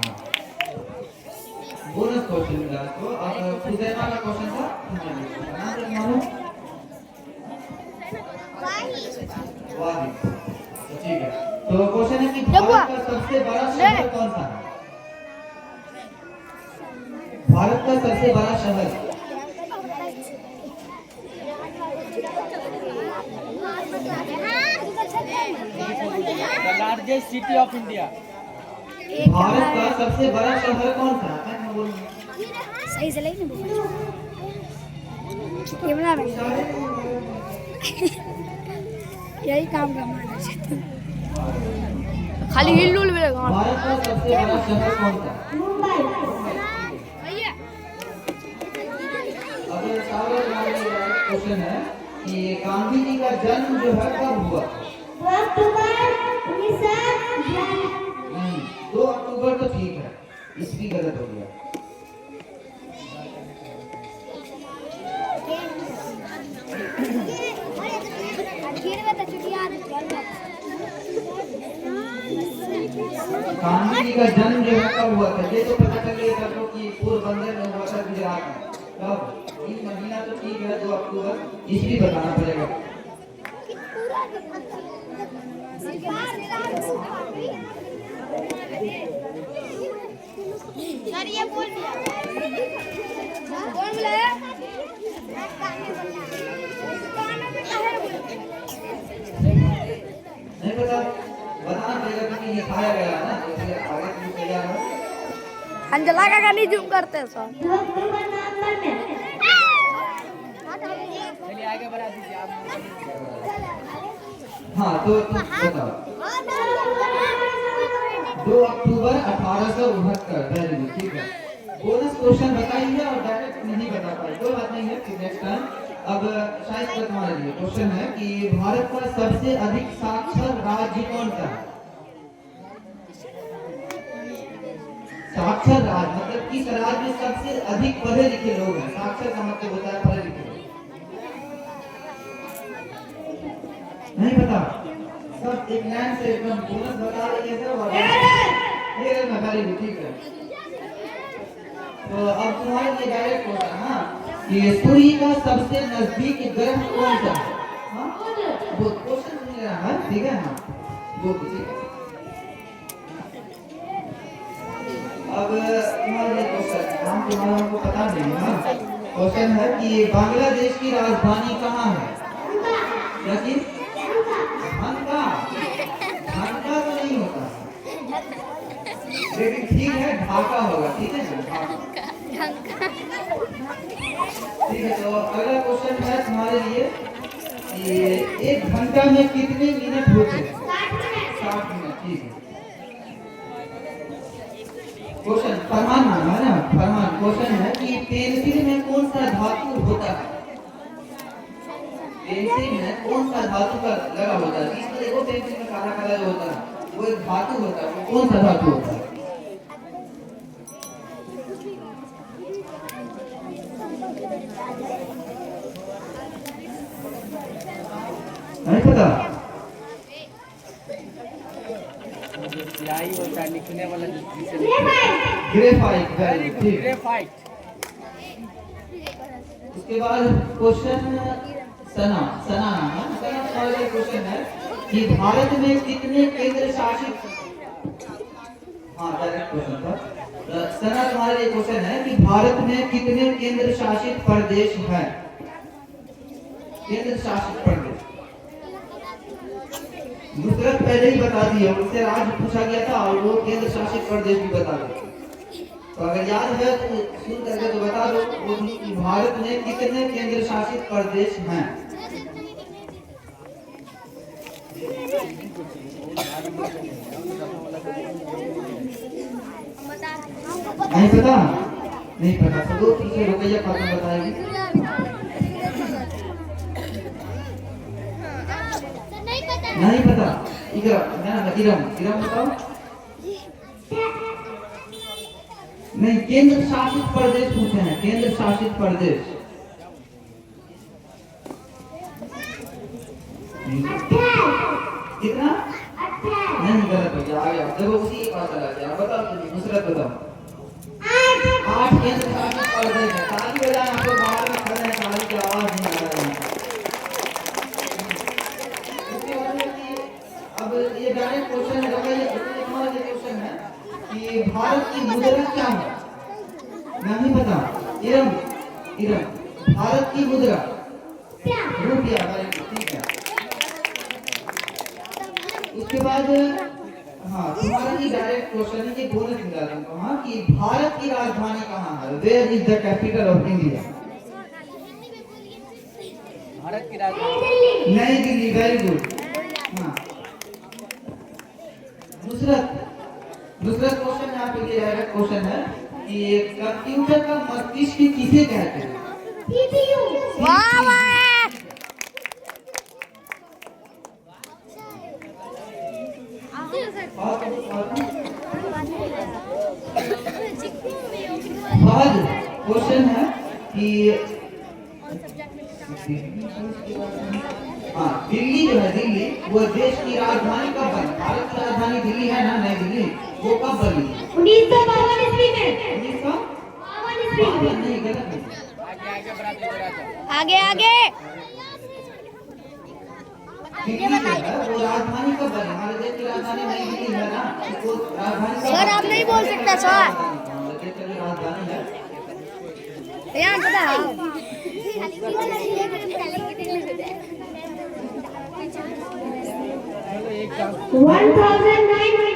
बोनस क्वेश्चन मिला आपको। अब खुदैमा का क्वेश्चन था, नाम तो मालूम? वादी। तो ठीक है, तो क्वेश्चन है कि भारत का सबसे बड़ा शहर कौन सा है? भारत का सबसे बड़ा शहर। The largest city of India. Bharat का सबसे बड़ा शहर कौन सा है? मैं बोलूं। सही से नहीं ये बना रहे यही काम का माना खाली हिल डुल मिलेगा भारत का सबसे बड़ा शहर कौन सा है? भैया अगर क्वेश्चन है कि गांधी जी का जन्म जो है कब हुआ? 2 अक्टूबर तो ठीक है, इसकी गलत हो गया। गांधी जी का जन्म जो है कब हुआ था? ये तो पता चल गया सबको कि पोरबंदर में हुआ था, गुजरात में। कब? 3 महीना तो ठीक है, 2 अक्टूबर, इसकी बताना पड़ेगा। ये बोल दिया कौन बोला नहीं पता, बताना पड़ेगा क्योंकि ये खाया गया है ना, इसलिए आगे क्यों तैयार है? अंजला का नहीं जूम करते हैं सब चलिए आगे बढ़ा दीजिए आप। हाँ तो बताओ। 2 अक्टूबर 1869। वेरी गुड, ठीक है। बोनस क्वेश्चन बताइए और डायरेक्ट नहीं बता पाए, कोई बात नहीं है, फिर नेक्स्ट टाइम। अब शायद तक तुम्हारे लिए क्वेश्चन है कि भारत का सबसे अधिक साक्षर राज्य कौन सा है? साक्षर राज्य मतलब किस राज्य में सबसे अधिक पढ़े लिखे लोग हैं? साक्षर का मतलब होता है पढ़े लिखे। नहीं पता? सब एक लाइन से एकदम बोनस बता रही है सब। ये मैं वेरी गुड, ठीक है। तो अब तुम्हारे लिए डायरेक्ट क्वेश्चन, हाँ, कि सूर्य का सबसे नजदीक ग्रह कौन सा है? हाँ वो क्वेश्चन मिल रहा है, ठीक है। हाँ वो ठीक है। अब तुम्हारे लिए क्वेश्चन, हम तुम्हारा को पता नहीं है। क्वेश्चन है कि बांग्लादेश की राजधानी कहाँ है? लेकिन ढाका तो नहीं होता, लेकिन ठीक है ढाका होगा, ठीक है ना? ठीक है, तो अगला क्वेश्चन है तुम्हारे लिए कि 1 घंटा में कितने मिनट होते हैं? 60 मिनट, ठीक है। क्वेश्चन फरमान मांगा है ना, फरमान क्वेश्चन है कि पेंसिल में कौन सा धातु होता है? पेंसिल में कौन सा धातु का लगा होता है? इसमें देखो पेंसिल में काला काला जो होता है वो एक धातु होता है, वो कौन सा धातु होता है? नहीं पता? स्याही होता है लिखने वाला ग्रेफाइट, वेरी ठीक। ग्रेफाइट। उसके बाद क्वेश्चन सना वाला क्वेश्चन है कि भारत में कितने केंद्र शासित, हाँ डायरेक्ट क्वेश्चन था। सना तुम्हारे लिए क्वेश्चन है कि भारत में कितने केंद्र शासित प्रदेश हैं? केंद्र शासित प्रदेश नुसरत पहले ही बता दी है, उससे आज पूछा गया था और वो केंद्र शासित प्रदेश भी बता दे। तो अगर याद है तो सुन करके तो बता दो वो कि भारत में कितने केंद्र शासित प्रदेश हैं? नहीं पता? नहीं पता तो दो पीछे रुपया खत्म बताएगी। नहीं पता? इरम बताओ। नहीं, केंद्र शासित प्रदेश पूछे हैं, केंद्र शासित प्रदेश। कितना? नहीं गलत हो गया, देखो उसी के पास चला गया। बताओ तुम, नुसरत बताओ। 8 केंद्र शासित प्रदेश है। ताली बजाएं, आप लोग बाहर में खड़े हैं, ताली की आवाज नहीं आ रही है। अब ये डायरेक्ट क्वेश्चन है, ये क्वेश्चन है कि भारत की मुद्रा क्या है? नहीं पता? इरम भारत की मुद्रा रुपया, ठीक है। उसके बाद हाँ तुम्हारा ये डायरेक्ट क्वेश्चन है, ये बोनस मिला तुमको, हाँ कि भारत की राजधानी कहाँ है? Where is the capital of India? Bharat की राजधानी नई दिल्ली, वेरी गुड। हाँ नुसरत क्वेश्चन यहाँ पे डायरेक्ट क्वेश्चन है कि कंप्यूटर का मस्तिष्क किसे कहते हैं? वाह वाह। बाद क्वेश्चन है कि हाँ दिल्ली जो है, दिल्ली वो देश की राजधानी कब बनी? भारत की राजधानी दिल्ली है ना, नई दिल्ली, वो कब बनी? 1952 ईस्वी में। 1952 नहीं, गलत है। आगे आगे दिल्ली जो है वो राजधानी कब बनी? हमारे देश की राजधानी नई दिल्ली है ना, वो राजधानी सर आप नहीं बोल सकते सर, देश की राजधानी है। यहाँ पता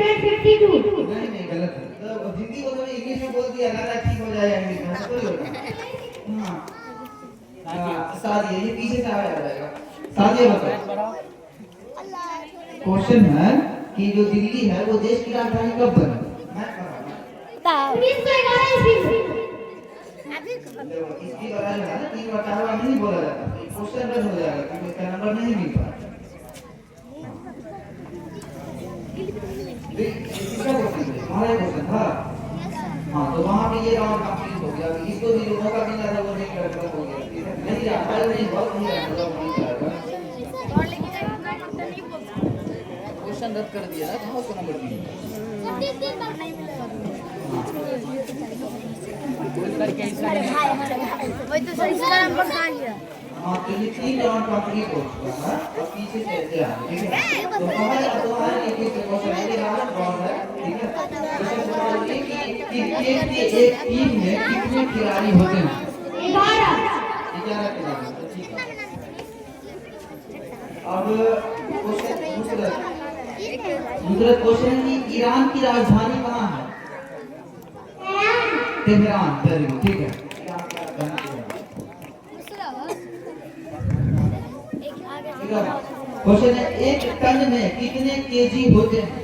1952। नहीं गलत है। तो हिंदी को मैंने इंग्लिश में बोल दिया, लगा ठीक हो जाएगा इंग्लिश में, तो हाँ सादिया, ये पीछे से आ जाएगा। सादिया बताओ। क्वेश्चन है कि जो दिल्ली है वो देश की राजधानी कब बनी? मैं कह रहा हूँ 1911 ईस्वी में। इसकी बजाय है ना 3 बार 4 बार नहीं बोला जाता, क्वेश्चन रद्द हो जाएगा क्योंकि इसका नंबर नहीं मिल पाता। हमारा क्वेश्चन था हाँ, तो वहाँ पे ये राउंड कंप्लीट हो गया। इसको भी जो मौका मिला था वो नहीं कर हो गया, नहीं आता नहीं, बहुत नहीं आता नहीं आएगा। क्वेश्चन रद्द कर दिया ना, कहाँ उसको नंबर दिया? वही तो सही से नंबर खा लिया। हाँ तो ये 3 राउंड कंप्लीट हो चुका है और पीछे से ऐसे आ ठीक है। तो हमारे एक क्वेश्चन है, ये लास्ट राउंड है ठीक है। क्वेश्चन ये कि एक टीम में कितने खिलाड़ी होते हैं? 11 खिलाड़ी, ठीक है। अब क्वेश्चन दूसरा क्वेश्चन है कि ईरान की राजधानी कहाँ है? तेहरान, वेरी गुड, ठीक है। क्वेश्चन है 1 टन में कितने केजी होते हैं?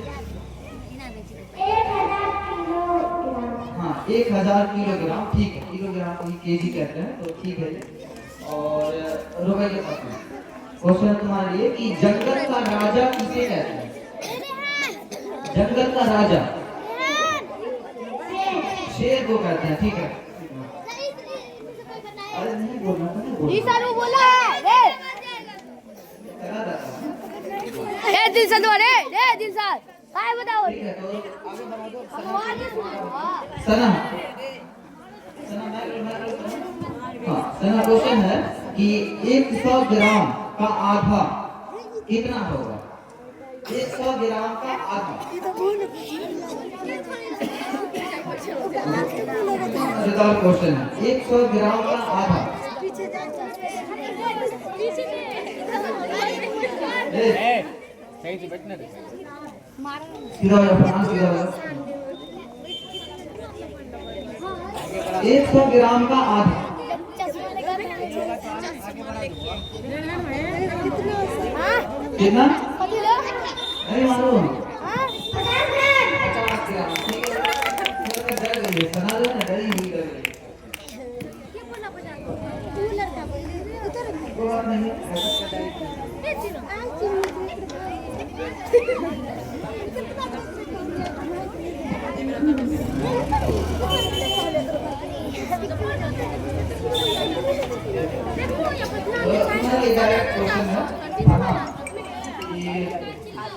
1000 किलोग्राम। 1000 किलोग्राम, ठीक है, किलोग्राम को ही केजी कहते हैं, तो ठीक है ये। और रुपये पास में क्वेश्चन तुम्हारे लिए कि जंगल का राजा किसे कहते हैं? जंगल का राजा शेर को कहते हैं, ठीक है। अरे नहीं बोलना था, नहीं बोलना। ईसारू बोला है रे चला जाता है। ए दिलशाद रे दिलशाद काय बताओ ठीक है, तो आगे बढ़ा दो। आवाज सुनो सना हाँ, सना क्वेश्चन है कि 100 ग्राम का आधा कितना होगा? 100 ग्राम का आधा। मजेदार क्वेश्चन है। 100 ग्राम का आधा। सही से बैठना रे। सीधा हो जाओ, फरमान सीधा हो जाओ। 100 ग्राम का आधा कितना? नहीं मालूम। 50 ग्राम, ठीक है। डर गई है, सना जो है ना, डरी हुई लग रही है। कोई बात नहीं।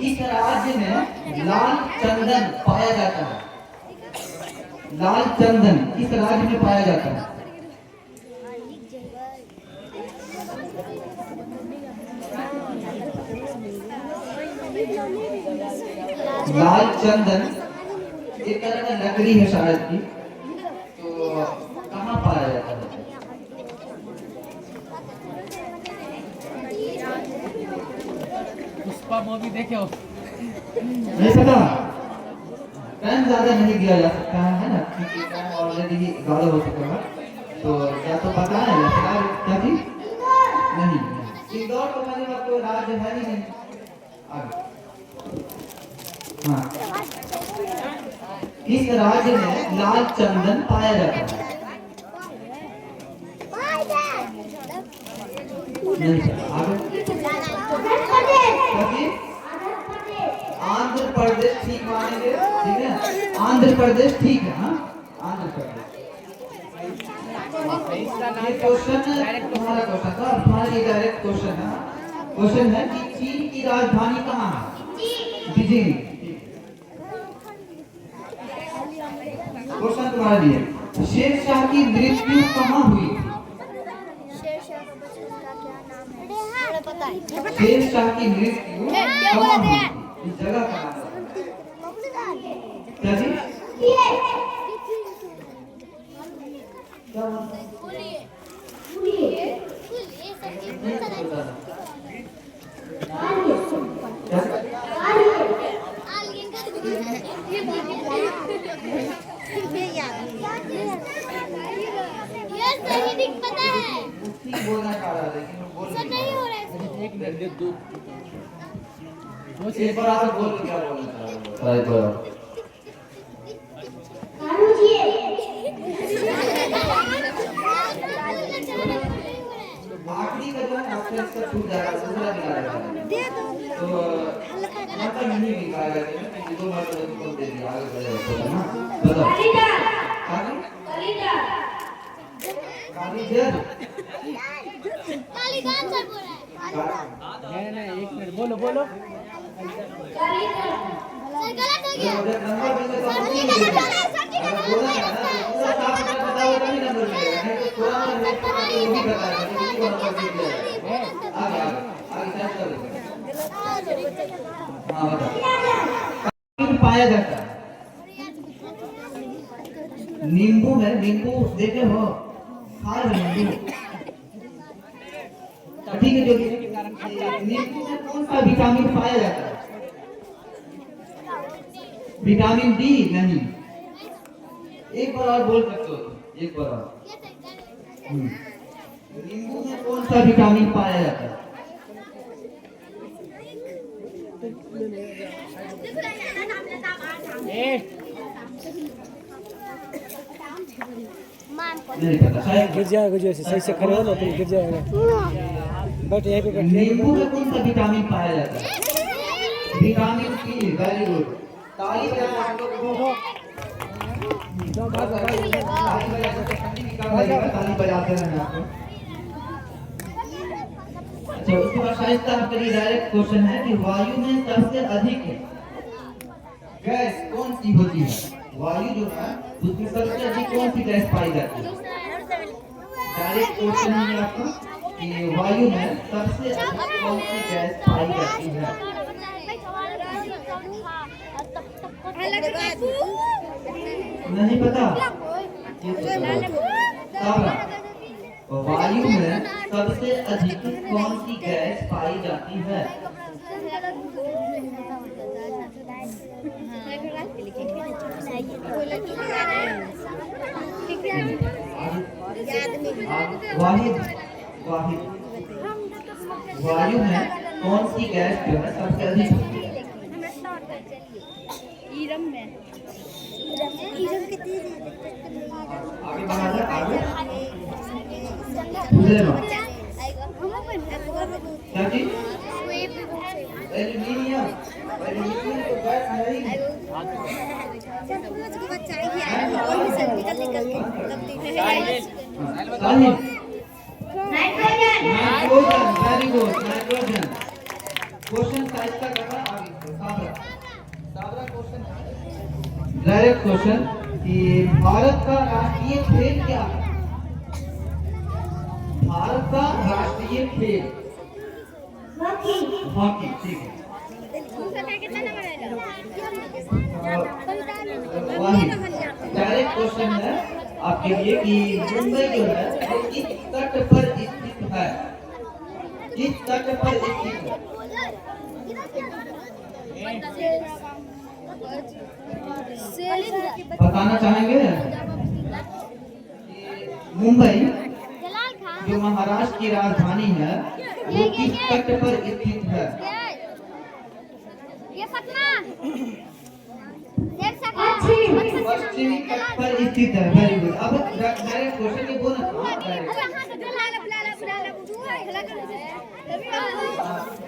इस राज्य में लाल चंदन पाया जाता है। लाल चंदन किस राज्य में पाया जाता है? लाल चंदन एक तरह का लकड़ी है शायद की, तो कहाँ पाया जाता है? पुष्पा मूवी देखे हो? नहीं पता, टाइम ज्यादा नहीं दिया जा सकता है ना, क्योंकि टाइम ऑलरेडी 11 हो चुका है। तो क्या तो पता है या फिलहाल क्या चीज नहीं? इंदौर तो मैंने बात कोई राज्य है ही नहीं। आगे हाँ, किस राज्य में लाल चंदन पाया जाता है? नहीं पता। आगे आंध्र प्रदेश, ठीक मानेंगे, ठीक है। आंध्र प्रदेश ठीक है, हाँ आंध्र प्रदेश। ये क्वेश्चन तुम्हारा क्वेश्चन था, तुम्हारा ये डायरेक्ट क्वेश्चन है। क्वेश्चन है कि चीन की राजधानी कहाँ है? बीजिंग। क्वेश्चन तुम्हारे लिए, शेरशाह की मृत्यु कहाँ हुई? शेरशाह की मृत्यु कहाँ हुई? इस जगह का नाम क्या जी? बोलना चाह रहा था लेकिन बोल नहीं हो रहा है। एक मिनट दे दो। एक बार आप बोल क्या बोलना चाह रहे हो? आखिरी का जो है आपका इसका छूट जाएगा, दूसरा निकालेगा तो मतलब नहीं निकालेगा, दो बार तो दे दिया, आगे बढ़ेगा ना। बताओ कालीदास सर बोल रहा है। नहीं एक मिनट बोलो बोलो। सर गलत हो गया। नंबर मिलने का सर नहीं गलत मिलेगा। हो गया। सर अगर बोला ना पूरा साफ साफ बताओ तभी नंबर मिलेगा, नहीं तो पूरा नंबर नहीं बताएगा कि किसी को नंबर नहीं दिया। आगे आगे आगे चल कर हाँ बताओ। पाया जाता है नींबू है, नींबू देखे हो, खा रहे नींबू, ठीक है। जो नींबू में कौन सा विटामिन पाया जाता है? विटामिन डी नहीं। एक बार और बोल सकते हो, एक बार और। नींबू में कौन सा विटामिन पाया जाता है? नहीं पता शायद गिर जाएगा, जैसे सही से खड़े हो ना तुम गिर जाएगा। बैठ यहीं पे बैठ। नींबू में कौन सा विटामिन पाया जाता है? Vitamin C. Very good. ताली बजाओ आप लोग को। ताली बजाते रहना आपको। अच्छा उसके बाद शायद आपके लिए डायरेक्ट क्वेश्चन है कि वायु में सबसे अधिक गैस कौन सी होती है? वायु जो है उसमें सबसे अधिक कौन सी गैस पाई जाती है? डायरेक्ट क्वेश्चन है आपका कि वायु में सबसे अधिक कौन सी गैस पाई जाती है? नहीं पता? वायु में सबसे अधिक कौन सी गैस पाई जाती है? वाहिद वाहिद वायु में कौन सी गैस जो है सबसे अधिक होती है? आगे बढ़ा जाए आगे। दूसरे में क्या चीज? एल्यूमिनियम। एल्यूमिनियम तो गैस है ही। Nitrogen. Very good. Nitrogen. Question size का करना आगे। साबरा क्वेश्चन डायरेक्ट क्वेश्चन कि भारत का राष्ट्रीय खेल क्या है? भारत का राष्ट्रीय खेल हॉकी। ठीक है। डायरेक्ट क्वेश्चन है आपके लिए कि मुंबई जो है वो किस तट पर स्थित है? किस तट पर स्थित है? बताना चाहेंगे? मुंबई जो महाराष्ट्र की राजधानी है वो किस तट पर स्थित है? ये पटना। पश्चिमी तट पर स्थित है। Very good. अब डायरेक्ट क्वेश्चन के बोनस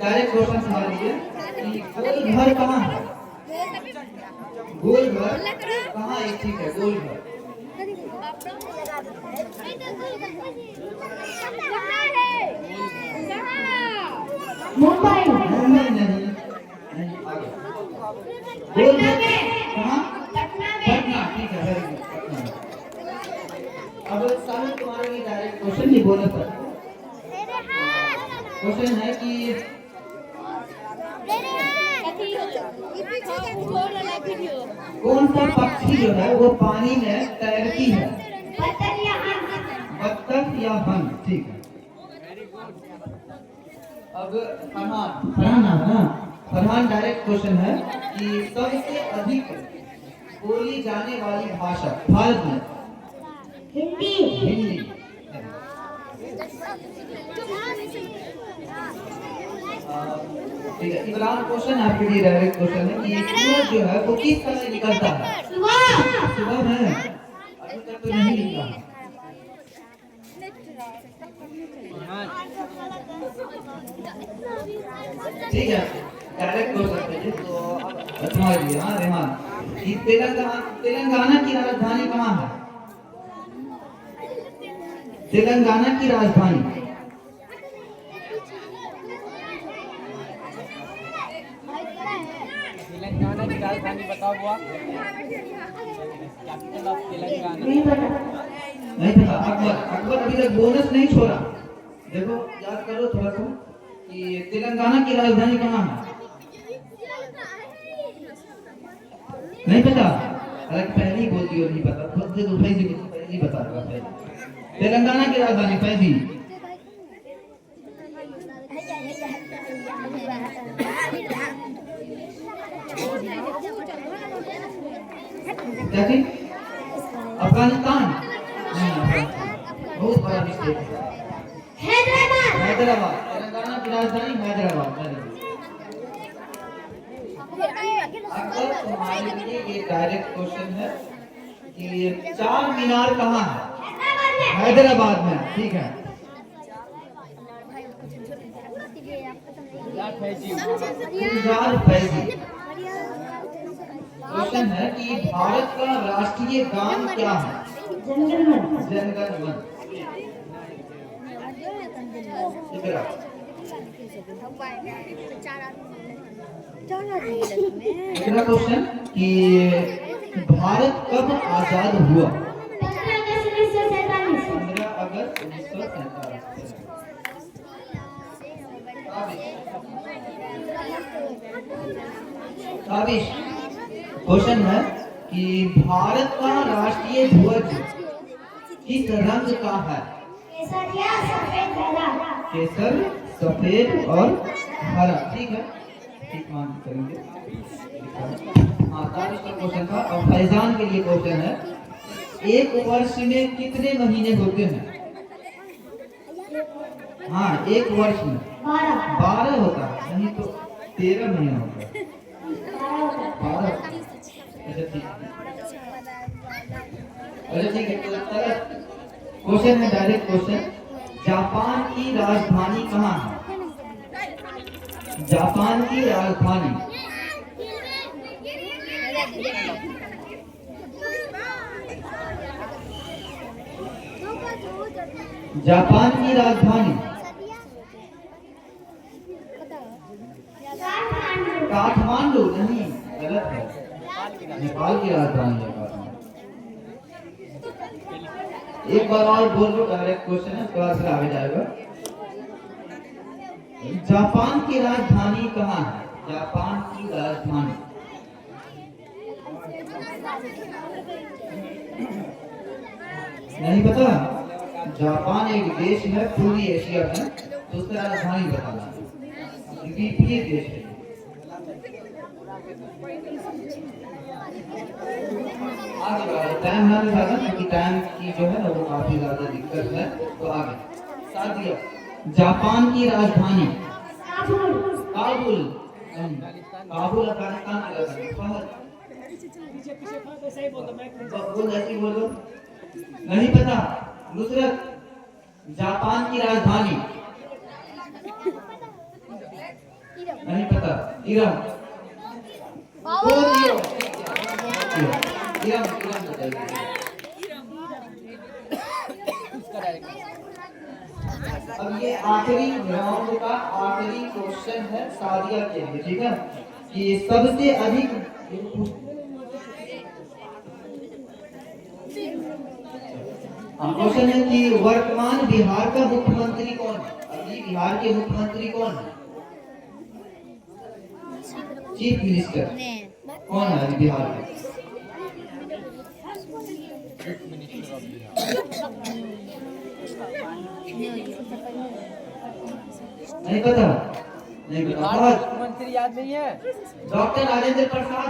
डायरेक्ट क्वेश्चन सुना दीजिए कि गोल घर कहाँ है? गोल घर कहाँ स्थित है? गोल घर मुंबई। मुंबई नहीं आगे। गोल घर कहाँ? पटना। ठीक है। Very good. अब सामने तुम्हारे लिए डायरेक्ट क्वेश्चन ही बोनस है। क्वेश्चन है कि कौन सा पक्षी जो है वो पानी में तैरती है? बत्तख या हंस। ठीक है। अब फरहान डायरेक्ट क्वेश्चन है कि सबसे अधिक बोली जाने वाली भाषा भारत में? हिंदी। ठीक है। इमरान क्वेश्चन आपके लिए डायरेक्ट क्वेश्चन है कि सूरज जो है वो किस समय निकलता है? सुबह में। अभी तक तो नहीं निकला। ठीक है। डायरेक्ट क्वेश्चन है तो तुम्हारे लिए। हाँ रेहान कि तेलंगाना की राजधानी कहाँ है? तेलंगाना की राजधानी तेलंगाना की राजधानी बताओ हुआ। Capital of Telangana. नहीं पता। अकबर अभी तक बोनस नहीं छोड़ा। देखो याद करो थोड़ा सा कि तेलंगाना की राजधानी कहाँ है? नहीं पता? अरे पहले ही बोल दियो नहीं पता। खुद से दूसरे से पहले ही बता रहा पहले। तेलंगाना की राजधानी पहली क्या थी? अफगानिस्तान। बहुत बड़ा मिस्टेक। हैदराबाद। तेलंगाना की राजधानी हैदराबाद। अगर तुम्हारे लिए ये डायरेक्ट क्वेश्चन है कि चार मीनार कहाँ है? हैदराबाद में, ठीक है। गुलजार फैजी। क्वेश्चन है कि भारत का राष्ट्रीय गान क्या है? जनगण मन। इधर आओ। अगला क्वेश्चन कि भारत कब आजाद हुआ? 15 अगस्त 1947। क्वेश्चन है कि भारत का राष्ट्रीय ध्वज किस रंग का है? केसर, सफेद और हरा, ठीक है, ठीक मान करेंगे। हाँ, तारीख का क्वेश्चन था। और फैजान के लिए क्वेश्चन है, एक वर्ष में कितने महीने होते हैं? हाँ, एक वर्ष में 12 होता है, नहीं तो 13 महीना होता है। 12। अच्छा ठीक है, अच्छा ठीक है। क्वेश्चन है, डायरेक्ट क्वेश्चन, जापान की राजधानी कहाँ है? जापान की राजधानी। जापान की राजधानी काठमांडू नहीं, गलत है। नेपाल की राजधानी है काठमांडू। एक बार और बोल लो, डायरेक्ट क्वेश्चन है, उसके बाद फिर आगे जाएगा। जापान की राजधानी कहाँ है? जापान की राजधानी। नहीं पता? जापान एक देश है पूर्वी एशिया में, तो उसका राजधानी बताना है। द्वीपीय देश है। टाइम ना ज्यादा, क्योंकि टाइम की जो है ना वो काफी ज्यादा दिक्कत है। तो आगे साथ दिया, जापान की राजधानी काबुल। काबुल अफगानिस्तान की राजधानी। बोल ऐसे बोलो, नहीं पता। नुसरत, जापान की राजधानी नहीं पता। इरम। अब ये आखिरी राउंड का आखिरी क्वेश्चन है सादिया के लिए, ठीक है, कि सबसे अधिक क्वेश्चन है कि वर्तमान बिहार का मुख्यमंत्री कौन है? अभी बिहार के मुख्यमंत्री कौन है? चीफ मिनिस्टर कौन है अभी बिहार के? नहीं पता? नहीं पता। मुख्यमंत्री याद नहीं है? डॉक्टर राजेंद्र प्रसाद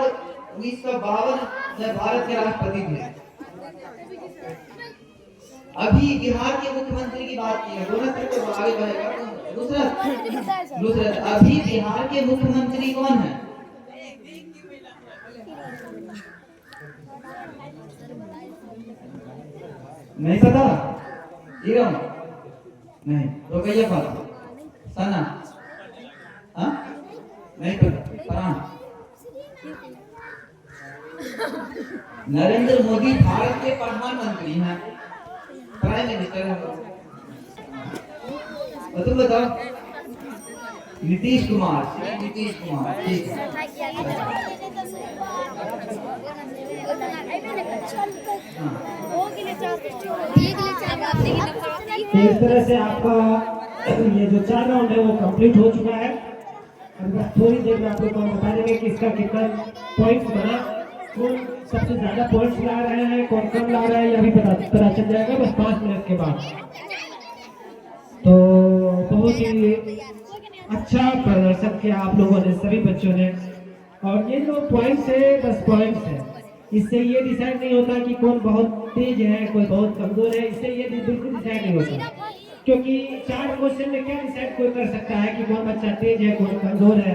1952 में भारत के राष्ट्रपति थे। अभी बिहार के मुख्यमंत्री की बात की है, दोनों तरफ से आगे बढ़ेगा। नुसरत, अभी बिहार के मुख्यमंत्री कौन है? नहीं पता? इरम नहीं, रुकैया बात सना, हाँ नहीं पता। फरहान। नरेंद्र मोदी भारत के प्रधानमंत्री हैं, प्राइम मिनिस्टर है। तुम बताओ। नीतीश कुमार। नीतीश कुमार, ठीक है। इस तरह से आपका ये जो 4 राउंड है वो कंप्लीट हो चुका है। थोड़ी देर में आप लोग को बता देंगे कि इसका कितना पॉइंट्स बना, कौन सबसे ज्यादा पॉइंट्स ला रहे हैं, कौन कम ला रहा है, यह भी पता चल जाएगा बस 5 मिनट के बाद। तो बहुत ही अच्छा प्रदर्शन किया आप लोगों ने, सभी बच्चों ने। और ये जो पॉइंट्स है 10 पॉइंट्स है, इससे ये डिसाइड नहीं होता कि कौन बहुत तेज है, कोई बहुत कमजोर है, इससे ये बिल्कुल डिसाइड नहीं होता। क्योंकि 4 क्वेश्चन में क्या डिसाइड कोई कर सकता है कि कौन बच्चा तेज है, कौन कमजोर है,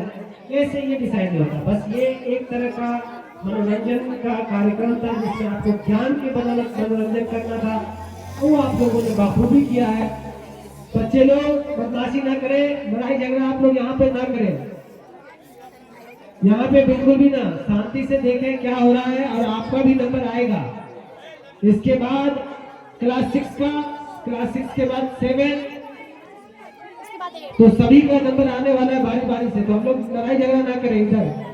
ऐसे ये डिसाइड नहीं होता। बस ये एक तरह का मनोरंजन का कार्यक्रम था, जिसमें आपको ज्ञान के बदौलत मनोरंजन करना था। वो आप लोगों ने बखूबी किया है। बच्चे लोग बदमाशी ना करें, लड़ाई झगड़ा आप लोग यहाँ पे ना करें, यहाँ पे बिल्कुल भी ना, शांति से देखें क्या हो रहा है और आपका भी नंबर आएगा। इसके बाद क्लास 6 का, क्लास 6 के बाद 7, तो सभी का नंबर आने वाला है बारी बारी से, तो हम लोग लड़ाई झगड़ा ना करें इधर।